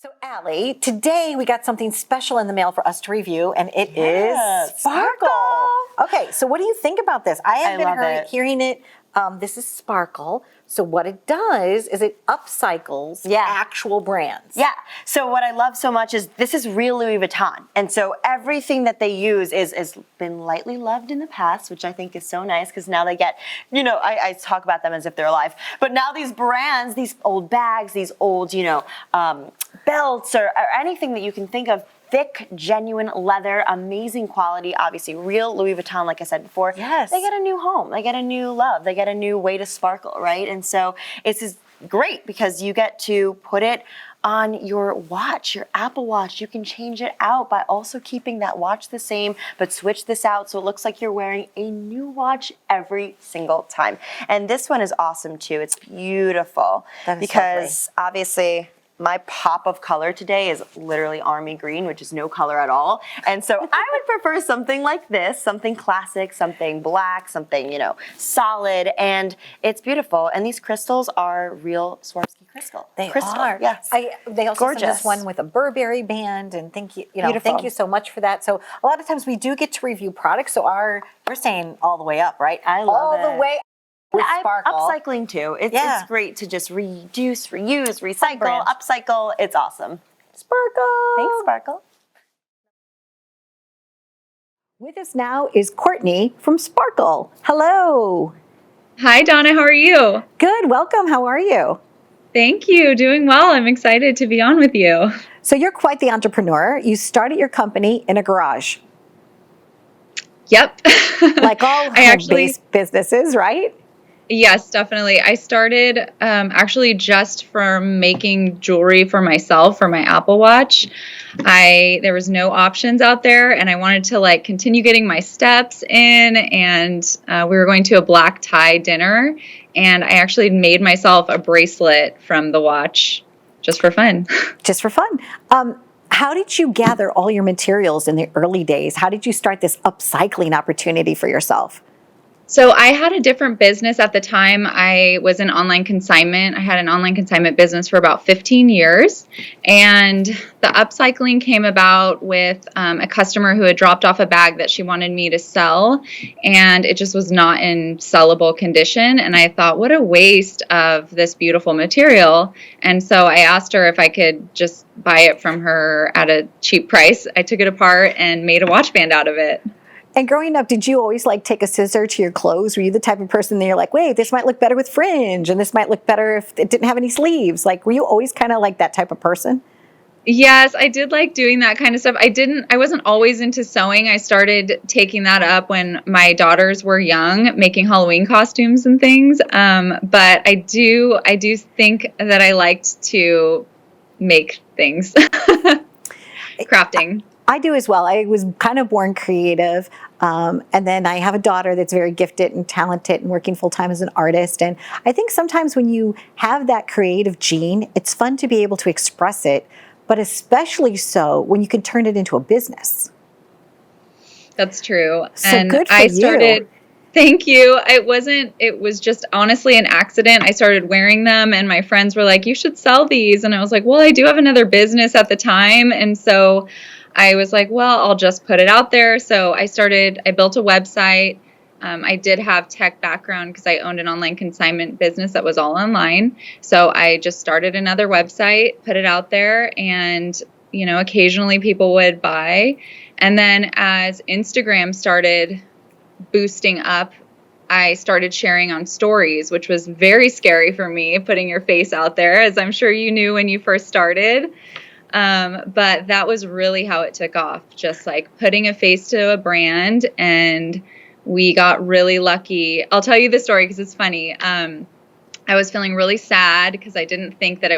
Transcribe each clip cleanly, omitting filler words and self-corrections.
So, Allie, today we got something special in the mail for us to review, and it is Sparkl. Okay, so what do you think about this? I have been hearing it. This is Sparkl. So what it does is it upcycles actual brands. Yeah. So what I love so much is this is real Louis Vuitton. And so everything that they use is been lightly loved in the past, which I think is so nice because now they get, I talk about them as if they're alive. But now these brands, these old bags, these old, belts or anything that you can think of, thick, genuine leather, amazing quality, obviously real Louis Vuitton, like I said before. Yes. They get a new home. They get a new love. They get a new way to sparkle, right? And so it's great because you get to put it on your watch, your Apple Watch. You can change it out by also keeping that watch the same, but switch this out so it looks like you're wearing a new watch every single time. And this one is awesome too. It's beautiful because obviously my pop of color today is literally army green, which is no color at all. And so I would prefer something like this, something classic, something black, something, solid, and it's beautiful. And these crystals are real Swarovski crystal. They are. Yes. They also sent us one with a Burberry band, and thank you thank you so much for that. So a lot of times we do get to review products, so we're staying all the way up, right? I love it. All the way with Sparkl. Upcycling too. It's great to just reduce, reuse, recycle, upcycle. It's awesome. Sparkl. Thanks, Sparkl. With us now is Courtney from Sparkl. Hello. Hi, Donna. How are you? Good. Welcome. How are you? Thank you. Doing well. I'm excited to be on with you. So you're quite the entrepreneur. You started your company in a garage. Yep. Like all home-based businesses, right? Yes, definitely. I started actually just from making jewelry for myself for my Apple Watch. There was no options out there, and I wanted to continue getting my steps in. And we were going to a black tie dinner, and I actually made myself a bracelet from the watch just for fun. Just for fun. How did you gather all your materials in the early days? How did you start this upcycling opportunity for yourself? So I had a different business at the time. I was in online consignment. I had an online consignment business for about 15 years. And the upcycling came about with a customer who had dropped off a bag that she wanted me to sell. And it just was not in sellable condition. And I thought, what a waste of this beautiful material. And so I asked her if I could just buy it from her at a cheap price. I took it apart and made a watch band out of it. And growing up, did you always take a scissor to your clothes? Were you the type of person that you're like, wait, this might look better with fringe, and this might look better if it didn't have any sleeves? Were you always kind of like that type of person? Yes, I did like doing that kind of stuff. I wasn't always into sewing. I started taking that up when my daughters were young, making Halloween costumes and things. But I do think that I liked to make things, crafting. I do as well. I was kind of born creative. And then I have a daughter that's very gifted and talented and working full time as an artist. And I think sometimes when you have that creative gene, it's fun to be able to express it, but especially so when you can turn it into a business. That's true. So and good for I started, you. Thank you. It was just honestly an accident. I started wearing them and my friends were like, you should sell these. And I was like, well, I do have another business at the time. And so I was like, well, I'll just put it out there. So I built a website. I did have tech background because I owned an online consignment business that was all online. So I just started another website, put it out there, and, occasionally people would buy. And then as Instagram started boosting up, I started sharing on stories, which was very scary for me, putting your face out there, as I'm sure you knew when you first started. But that was really how it took off, just putting a face to a brand, and we got really lucky. I'll tell you the story because it's funny. I was feeling really sad because I didn't think that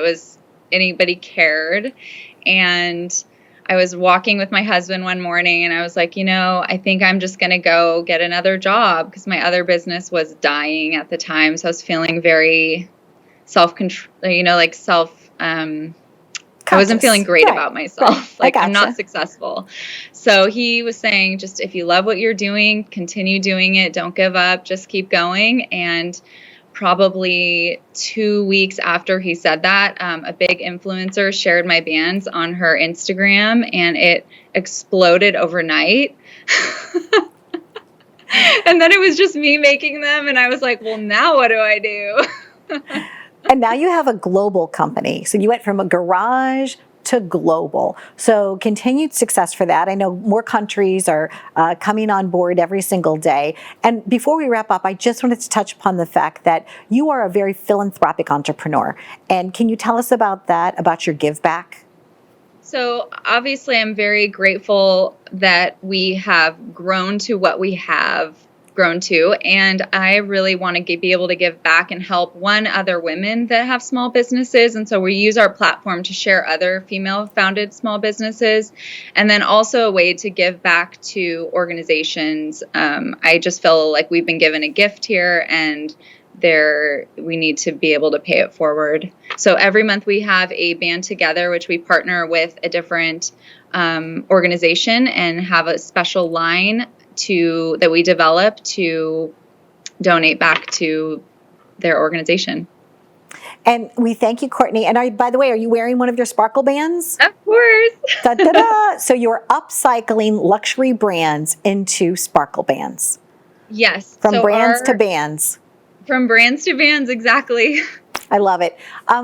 anybody cared. And I was walking with my husband one morning and I was like, I think I'm just going to go get another job because my other business was dying at the time. So I was feeling very self-control, I wasn't feeling great about myself. I'm not successful. So he was saying, just if you love what you're doing, continue doing it. Don't give up. Just keep going. And probably 2 weeks after he said that, a big influencer shared my bands on her Instagram, and it exploded overnight. And then it was just me making them, and I was like, well, now what do I do? And now you have a global company. So you went from a garage to global. So continued success for that. I know more countries are coming on board every single day. And before we wrap up, I just wanted to touch upon the fact that you are a very philanthropic entrepreneur. And can you tell us about that, about your give back? So obviously, I'm very grateful that we have grown to what we have grown to, and I really want to be able to give back and help other women that have small businesses. And so we use our platform to share other female-founded small businesses, and then also a way to give back to organizations. I just feel like we've been given a gift here, and we need to be able to pay it forward. So every month we have a band together, which we partner with a different organization and have a special line that we develop to donate back to their organization. And we thank you, Courtney. And by the way, are you wearing one of your Sparkl Bands? Of course. Da, da, da. So you're upcycling luxury brands into Sparkl Bands. Yes. From brands to bands. From brands to bands, exactly. I love it.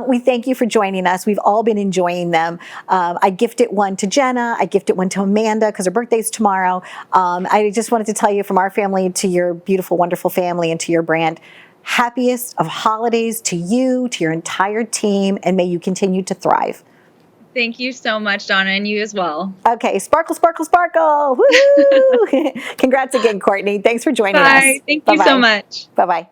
We thank you for joining us. We've all been enjoying them. I gifted one to Jenna. I gifted one to Amanda because her birthday's tomorrow. I just wanted to tell you, from our family to your beautiful, wonderful family and to your brand, happiest of holidays to you, to your entire team, and may you continue to thrive. Thank you so much, Donna, and you as well. Okay, sparkle, sparkle, sparkle. Woo-hoo! Congrats again, Courtney. Thanks for joining us. Bye. Thank you so much. Bye-bye.